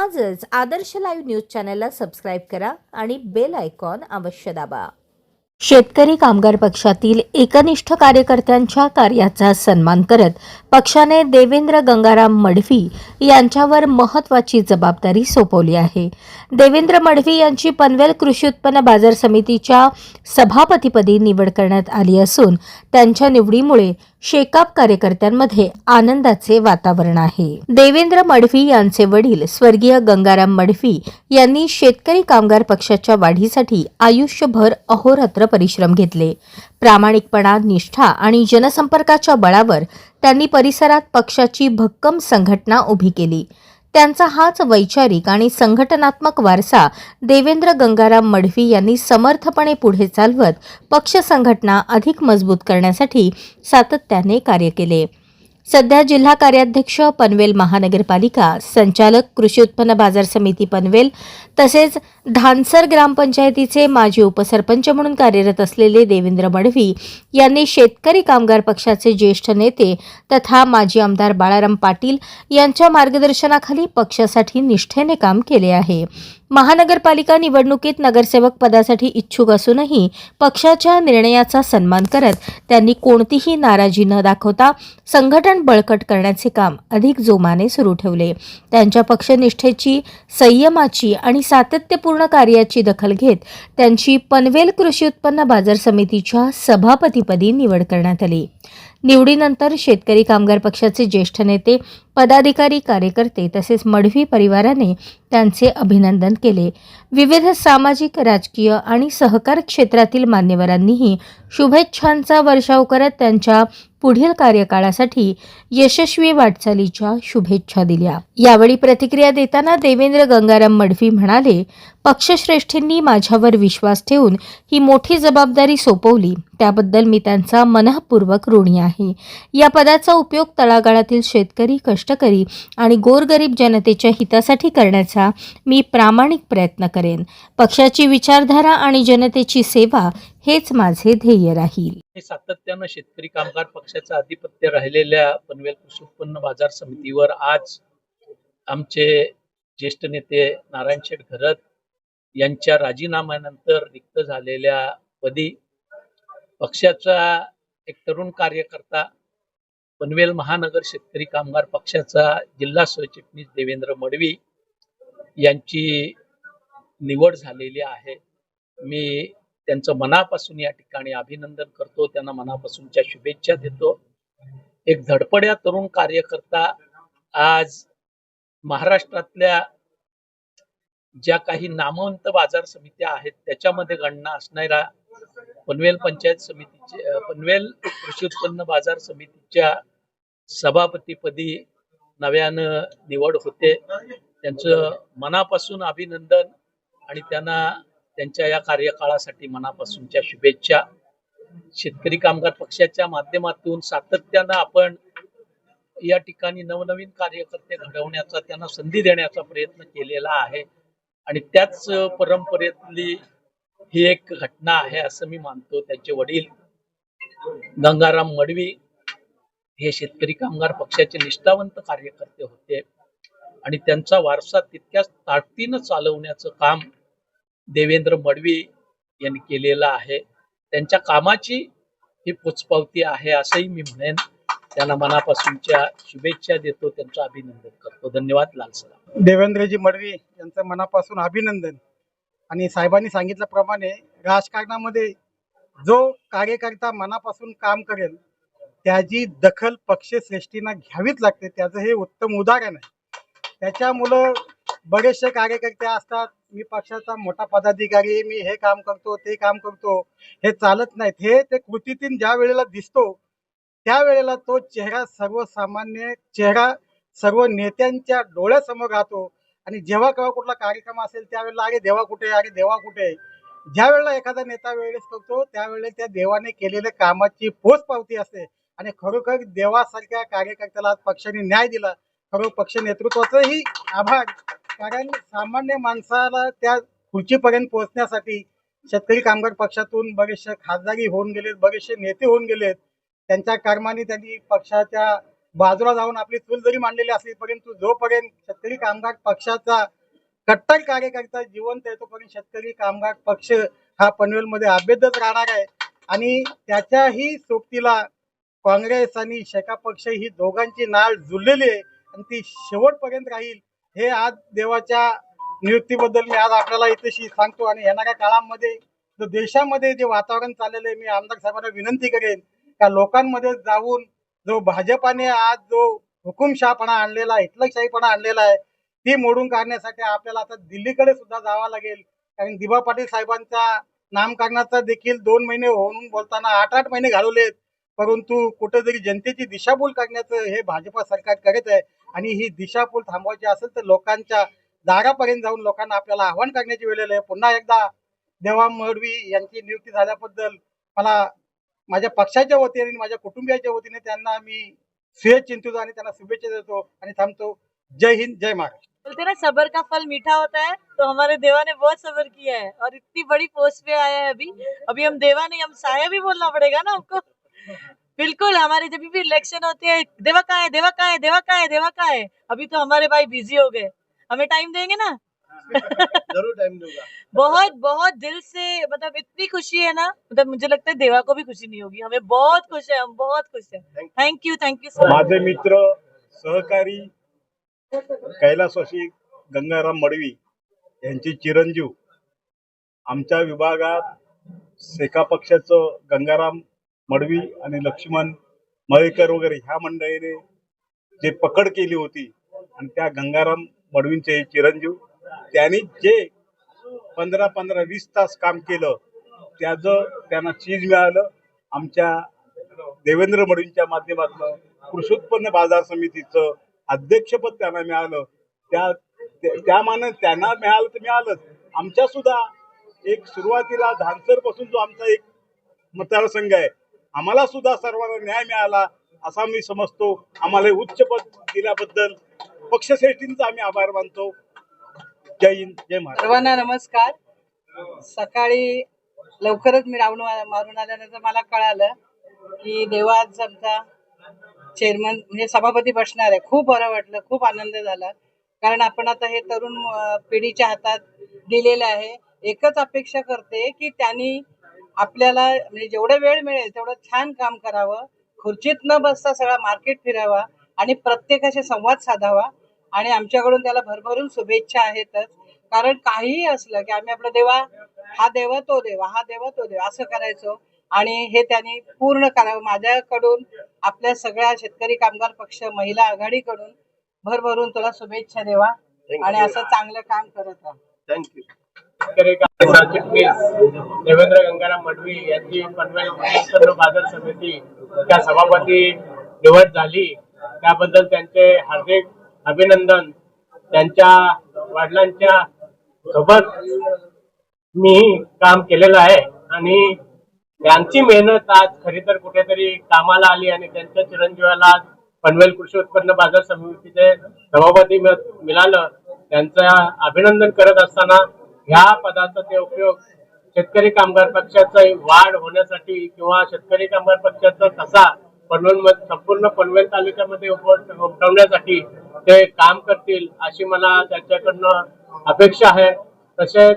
आजच आदर्श live news चॅनलला subscribe करा आणि बेल आयकॉन अवश्य दाबा। शेतकरी कामगार पक्षातील एकनिष्ठ कार्यकर्त्यांच्या कार्याचा सन्मान करत पक्षाने देवेंद्र गंगाराम मडवी यांच्यावर महत्त्वाची जबाबदारी सोपवली आहे। देवेंद्र मडवी यांची पनवेल कृषी उत्पन्न बाजार समितीच्या सभापतीपदी निवड करण्यात आली असून त्यांच्या निवडीमुळे शेकाप कार्यकर्त्यांमध्ये आनंदाचे वातावरण आहे। देवेंद्र मडवी यांचे वडील स्वर्गीय गंगाराम मडवी यांनी शेतकरी कामगार पक्षाच्या वाढीसाठी आयुष्यभर अहोरात्र परिश्रम घेतले। प्रामाणिकपणा, निष्ठा आणि जनसंपर्काच्या बळावर त्यांनी परिसरात पक्षाची भक्कम संघटना उभी केली। त्यांचा हाच वैचारिक आणि संघटनात्मक वारसा देवेंद्र गंगाराम मडवी यांनी समर्थपणे पुढे चालवत पक्ष संघटना अधिक मजबूत करण्यासाठी सातत्याने कार्य केले। सध्या जिल्हा कार्याध्यक्ष पनवेल महानगरपालिका, संचालक कृषी उत्पन्न बाजार समिती पनवेल तसेच धानसर ग्रामपंचायतीचे माजी उपसरपंच म्हणून कार्यरत असलेले देवेंद्र मडवी यांनी शेतकरी कामगार पक्षाचे ज्येष्ठ नेते तथा माजी आमदार बाळाराम पाटील यांच्या मार्गदर्शनाखाली पक्षासाठी निष्ठेने काम केले आहे। महानगरपालिका निवडणुकीत नगरसेवक पदासाठी इच्छुक असूनही पक्षाच्या निर्णयाचा सन्मान करत त्यांनी कोणतीही नाराजी न दाखवता संघटन बळकट करण्याचे काम अधिक जोमाने सुरू ठेवले। त्यांच्या पक्षनिष्ठेची, संयमाची आणि सातत्यपूर्ण कार्याची दखल घेत त्यांची पनवेल कृषी उत्पन्न बाजार समितीच्या सभापतीपदी निवड करण्यात आली। निवडीनंतर शेतकरी कामगार पक्षाचे ज्येष्ठ नेते, पदाधिकारी, कार्यकर्ते तसेच मडवी परिवाराने त्यांचे अभिनंदन केले। विविध सामाजिक, राजकीय आणि सहकार क्षेत्रातील मान्यवरांनीही शुभेच्छांचा वर्षाव करत त्यांच्या पुढील कार्यकाळासाठी यशस्वी वाटचालीच्या शुभेच्छा दिल्या। यावेळी प्रतिक्रिया देताना देवेंद्र गंगाराम मडवी म्हणाले, पक्षश्रेष्ठींनी माझ्यावर विश्वास ठेवून ही मोठी जबाबदारी सोपवली, त्याबद्दल मी त्यांचा मनःपूर्वक ऋणी आहे। या पदाचा उपयोग तळागाळातील शेतकरी, कष्टकरी आणि गोरगरीब जनतेच्या हितासाठी करण्याचा मी प्रामाणिक प्रयत्न करेन। पक्षाची विचारधारा आणि जनतेची सेवा हेच माझे ध्येय राहील। सातत्याने शेतकरी कामगार पक्षाचं आधिपत्य राहिलेल्या पनवेल कृषी उत्पन्न बाजार समितीवर आज आमचे ज्येष्ठ नेते नारायण शेठ घरत यांच्या राजीनाम्यानंतर रिक्त झालेल्या पदी पक्षाचा एक तरुण कार्यकर्ता, पनवेल महानगर शेतकरी कामगार पक्षाचा जिल्हा सरचिटणीस देवेंद्र मडवी यांची निवड झालेली आहे। मी त्यांचं मनापासून या ठिकाणी अभिनंदन करतो, त्यांना मनापासूनच्या शुभेच्छा देतो। एक धडपड्या तरुण कार्यकर्ता आज महाराष्ट्रातल्या ज्या काही नामवंत बाजार समित्या आहेत त्याच्यामध्ये गणना असणाऱ्या पनवेल पंचायत समितीचे, पनवेल कृषी उत्पन्न बाजार समितीच्या सभापतीपदी नव्यानं निवड होते। त्यांचं मनापासून अभिनंदन आणि त्यांना त्यांच्या या कार्यकाळासाठी मनापासूनच्या शुभेच्छा। शेतकरी कामगार पक्षाच्या माध्यमातून सातत्यानं आपण या ठिकाणी नवनवीन कार्यकर्ते घडवण्याचा, त्यांना संधी देण्याचा प्रयत्न केलेला आहे आणि त्याच परंपरेतली ही एक घटना आहे असं मी मानतो। त्यांचे वडील गंगाराम मडवी हे शेतकरी कामगार पक्षाचे निष्ठावंत कार्यकर्ते होते आणि त्यांचा वारसा तितक्याच ताकदीनं चालवण्याचं काम देवेंद्र मडवी यांनी केलेलं आहे। त्यांच्या कामाची ही पोचपावती आहे असंही मी म्हणेन। त्यांना मनापासूनच्या शुभेच्छा देतो, त्यांचं अभिनंदन करतो। धन्यवाद। लालसरा देवेंद्रजी मडवी यांचं मनापासून अभिनंदन। आणि साहेबांनी सांगितल्याप्रमाणे राजकारणामध्ये जो कार्यकर्ता मनापासून काम करेल त्याची दखल पक्षश्रेष्ठींना घ्यावीच लागते, त्याचं हे उत्तम उदाहरण आहे। त्याच्यामुळं बरेचसे कार्यकर्ते असतात, मी पक्षाचा मोठा पदाधिकारी, मी हे काम करतो, ते काम करतो, हे चालत नाहीत। हे ते कृतीतून ज्या वेळेला दिसतो त्यावेळेला तो चेहरा, सर्वसामान्य चेहरा सर्व नेत्यांच्या डोळ्यासमोर राहतो आणि जेव्हा केव्हा कुठला कार्यक्रम असेल त्यावेळेला अरे देवा कुठे, अरे देवा कुठे, ज्या वेळेला एखादा नेता वेळेस करतो त्यावेळेला त्या देवाने केलेल्या कामाची पोचपावती असते आणि खरोखर देवासारख्या कार्यकर्त्याला आज पक्षाने न्याय दिला। खरोखर पक्ष नेतृत्वाचंही आभार, कारण सामान्य माणसाला त्या खुर्चीपर्यंत पोहोचण्यासाठी शेतकरी कामगार पक्षातून बरेचसे खासदारी होऊन गेलेत, बरेचसे नेते होऊन गेलेत। त्यांच्या कर्माने त्यांनी पक्षाच्या बाजूला जाऊन आपली चूल जरी मांडलेली असली, परंतु जोपर्यंत शेतकरी कामगार पक्षाचा कट्टर कार्यकर्ता जिवंत आहे तोपर्यंत शेतकरी कामगार पक्ष हा पनवेलमध्ये अभेद्यच राहणार आहे आणि त्याच्याही सोबतीला काँग्रेस आणि शेका पक्ष ही दोघांची नाळ जुळलेली आहे आणि ती शेवटपर्यंत राहील हे आज देवाच्या नियुक्तीबद्दल मी आज आपल्याला इथेशी सांगतो. आणि येणाऱ्या काळामध्ये जो देशामध्ये जे वातावरण चाललेलं आहे, मी आमदार साहेबांना विनंती करेन का लोकांमध्ये जाऊन जो भाजपाने आज जो हुकुमशहापणा आणलेला, हिटलरशाहीपणा आणलेला आहे, ती मोडून काढण्यासाठी आपल्याला आता दिल्लीकडे सुद्धा जावं लागेल. कारण दिबा पाटील साहेबांचा नामकरणाचा देखील 2 महिने होऊन बोलताना 8-8 महिने घालवलेत, परंतु कुठेतरी जनतेची दिशाभूल करण्याचं हे भाजपा सरकार करत आहे. आणि ही दिशाभूल थांबवायची असेल तर लोकांच्या दारापर्यंत जाऊन लोकांना आपल्याला आव्हान करण्याची वेळ आहे. पुन्हा एकदा देवा मडवी यांची नियुक्ती झाल्याबद्दल मला माझ्या पक्षाच्या वतीने आणि माझ्या कुटुंबियाच्या वतीने त्यांना मी चिंतित आणि त्यांना शुभेच्छा देतो आणि थांबतो. जय हिंद, जय महाराष्ट्र. बोलते ना सबर का फल मीठा होता है, तो हमारे देवा ने बहुत सबर किया है और इतनी बड़ी पोस्ट पे आया है अभी हम देवा नहीं, हम साया भी बोलना पड़ेगा ना हमको। बिल्कुल, हमारे जब भी इलेक्शन होते हैं देवा का है, देवा का है, देवा का है, देवा का है। अभी तो हमारे भाई बिजी हो गए, हमें टाइम देंगे ना? जरूर टाइम दूंगा। बहुत बहुत दिल से, मतलब इतनी खुशी है ना, मतलब मुझे लगता है देवा को भी खुशी नहीं होगी। हमें बहुत खुश है, हम बहुत खुश है। Thank you so much. माझे मित्र सहकारी कैलासवासी गंगाराम मडवी यांचे चिरंजीव, आमच्या विभागात सेका पक्षाचं गंगाराम मडवी आणि लक्ष्मण मळेकर वगैरे ह्या मंडळीने जे पकड केली होती आणि त्या गंगाराम मडवींचे चिरंजीव त्यांनी जे 15-20 तास काम केलं त्याचं त्यांना चीज मिळालं. आमच्या देवेंद्र मडवींच्या माध्यमातून कृषी उत्पन्न बाजार समितीचं अध्यक्षपद त्यांना मिळालं. त्या मानाने त्यांना मिळालं तर मिळालंच. आमच्या सुद्धा एक सुरुवातीला धानसर पासून जो आमचा एक मतदारसंघ आहे, आम्हाला सुद्धा सर्वांना न्याय मिळाला असा मी समजतो. आम्हाला उच्च पद दिल्याबद्दल पक्षश्रेष्ठींचा आम्ही आभार मानतो. जय हिंद, जय महाराष्ट्र. सर्वांना नमस्कार. सकाळी लवकरच मी राऊंड मारून आल्यानंतर मला कळालं की देवा आज आमचा चेअरमन म्हणजे सभापती बसणार आहे. खूप बरं वाटलं, खूप आनंद झाला. कारण आपण आता हे तरुण पिढीच्या हातात दिलेलं आहे. एकच अपेक्षा करते की त्यांनी आपल्याला म्हणजे जेवढा वेळ मिळेल तेवढं छान काम करावं, खुर्चीत न बसता सगळा मार्केट फिरावा आणि प्रत्येकाशी संवाद साधावा. आणि आमच्याकडून त्याला भरभरून शुभेच्छा आहेतच. कारण काहीही असलं की आम्ही आपला देवा, हा देवा तो देवा, हा देवा तो देवा असं करायचो आणि हे त्यांनी पूर्ण करावं. माझ्याकडून आपल्या सगळ्या शेतकरी कामगार पक्ष महिला आघाडीकडून भरभरून तुला शुभेच्छा देवा आणि असं चांगलं काम करत राहा. थँक्यू. देवेंद्र गंगाराम मडवी यांची पनवेल कृषी बाजार समिती त्या सभापती निवड झाली, त्याबद्दल त्यांचे हार्दिक अभिनंदन. त्यांच्या वडिलांच्या सोबत मी काम केलेलं आहे आणि त्यांची मेहनत आज खरी तर कुठेतरी कामाला आली आणि त्यांच्या चिरंजीवाला आज पनवेल कृषी उत्पन्न बाजार समितीचे सभापती मिळालं. त्यांचं अभिनंदन करत असताना ह्या पदाचा ते उपयोग शेतकरी कामगार पक्षाचा वाढ होण्यासाठी किंवा शेतकरी कामगार पक्षाचा कसा पनवेल संपूर्ण पनवेल तालुक्यामध्ये उमटवण्यासाठी ते काम करतील अशी मला त्यांच्याकडनं अपेक्षा आहे. तसेच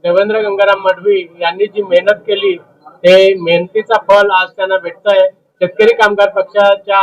देवेंद्र गंगाराम मडवी यांनी जी मेहनत केली ते मेहनतीचा फल आज त्यांना भेटतंय. शेतकरी कामगार पक्षाच्या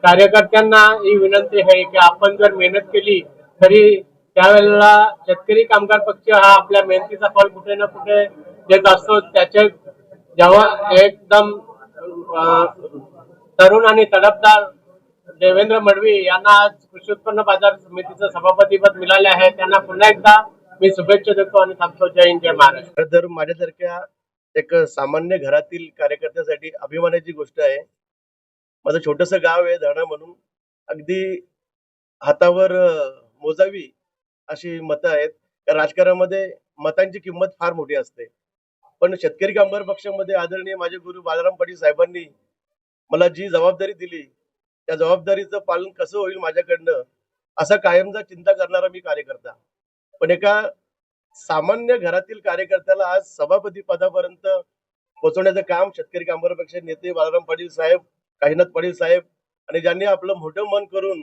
कार्यकर्त्यांना ही विनंती आहे की आपण जर मेहनत केली तरी त्यावेळेला शेतकरी कामगार पक्ष हा आपल्या मेहनतीचा फल कुठे ना कुठे देत असतो. त्याचे जेव्हा एकदम तरुण आणि तडफदार देवेंद्र मडवी यांना आज कृषी उत्पन्न बाजार समितीचं सभापतीपद मिळाले आहे, त्यांना पुन्हा एकदा मी शुभेच्छा देतो आणि थांबतो. जय हिंद, जय महाराष्ट्र. तर माझ्यासारख्या एक सामान्य घरातील कार्यकर्त्यासाठी अभिमानाची गोष्ट आहे. माझं छोटंसं गाव आहे धरणा म्हणून, अगदी हातावर मोजावी अशी मतं आहेत. राजकारणामध्ये मतांची किंमत फार मोठी असते, पण शेतकरी कामगार पक्षामध्ये आदरणीय माझे गुरु बालाराम पाटील साहेबांनी मला जी जबाबदारी दिली त्या जबाबदारीचं पालन कसं होईल माझ्याकडनं असा कायमचा चिंता करणारा मी कार्यकर्ता. पण एका सामान्य घरातील कार्यकर्त्याला आज सभापती पदापर्यंत पोहोचवण्याचं काम शेतकरी कामगार पक्ष नेते बालाराम पाटील साहेब, काहीनाथ पाटील साहेब आणि ज्यांनी आपलं मोठं मन करून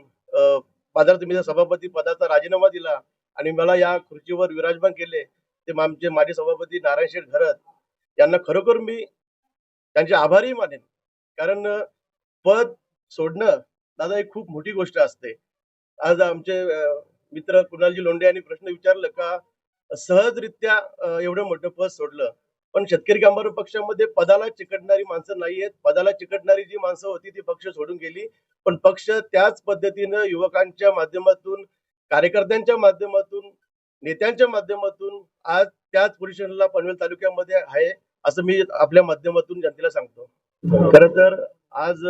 बाजार समितीच्या सभापती पदाचा राजीनामा दिला आणि मला या खुर्चीवर विराजमान केले ते आमचे माजी सभापती नारायण शेठ घरत यांना खरोखर मी त्यांचे आभारही मानेन. कारण पद सोडणं दादा एक खूप मोठी गोष्ट असते. आज आमचे मित्र कुणालजी लोंढे यांनी प्रश्न विचारलं का सहजरित्या एवढं मोठं पद सोडलं. पण शेतकरी कामगार पक्षामध्ये पदाला चिकटणारी माणसं नाहीयेत. पदाला चिकटणारी जी माणसं होती ती पक्ष सोडून गेली, पण पक्ष त्याच पद्धतीनं युवकांच्या माध्यमातून, कार्यकर्त्यांच्या माध्यमातून, नेत्यांच्या माध्यमातून आज त्याच पोझिशनला पनवेल तालुक्यामध्ये आहे असं मी आपल्या माध्यमातून जनतेला सांगतो. खरं तर आज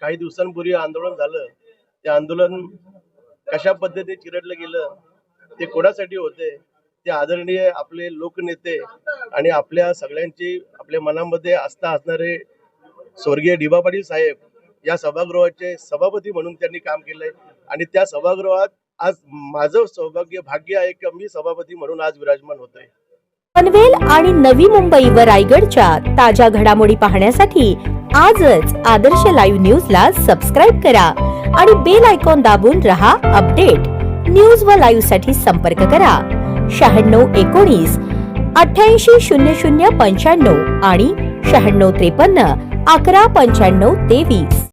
काही दिवसांपूर्वी आंदोलन झालं. ते आंदोलन कशा पद्धतीने चिरडलं गेलं, ते कोणासाठी होते, ते आदरणीय आपले लोकनेते आणि आपल्या सगळ्यांची आपल्या मनामध्ये आस्था असणारे स्वर्गीय डी.बा. पाटील साहेब या सभागृहाचे सभापती म्हणून त्यांनी काम केलंय. आणि त्या सभागृहात आज माझं सौभाग्य भाग्य आहे की मी सभापती म्हणून आज विराजमान होतोय. पनवेल आणि नवी मुंबई व रायगडच्या ताज्या घडामोडी पाहण्यासाठी आजच आदर्श लाईव्ह न्यूजला सबस्क्राईब करा आणि बेल आयकॉन दाबून रहा अपडेट. न्यूज व लाईव्ह साठी संपर्क करा 9619 880095 आणि 9653 119523.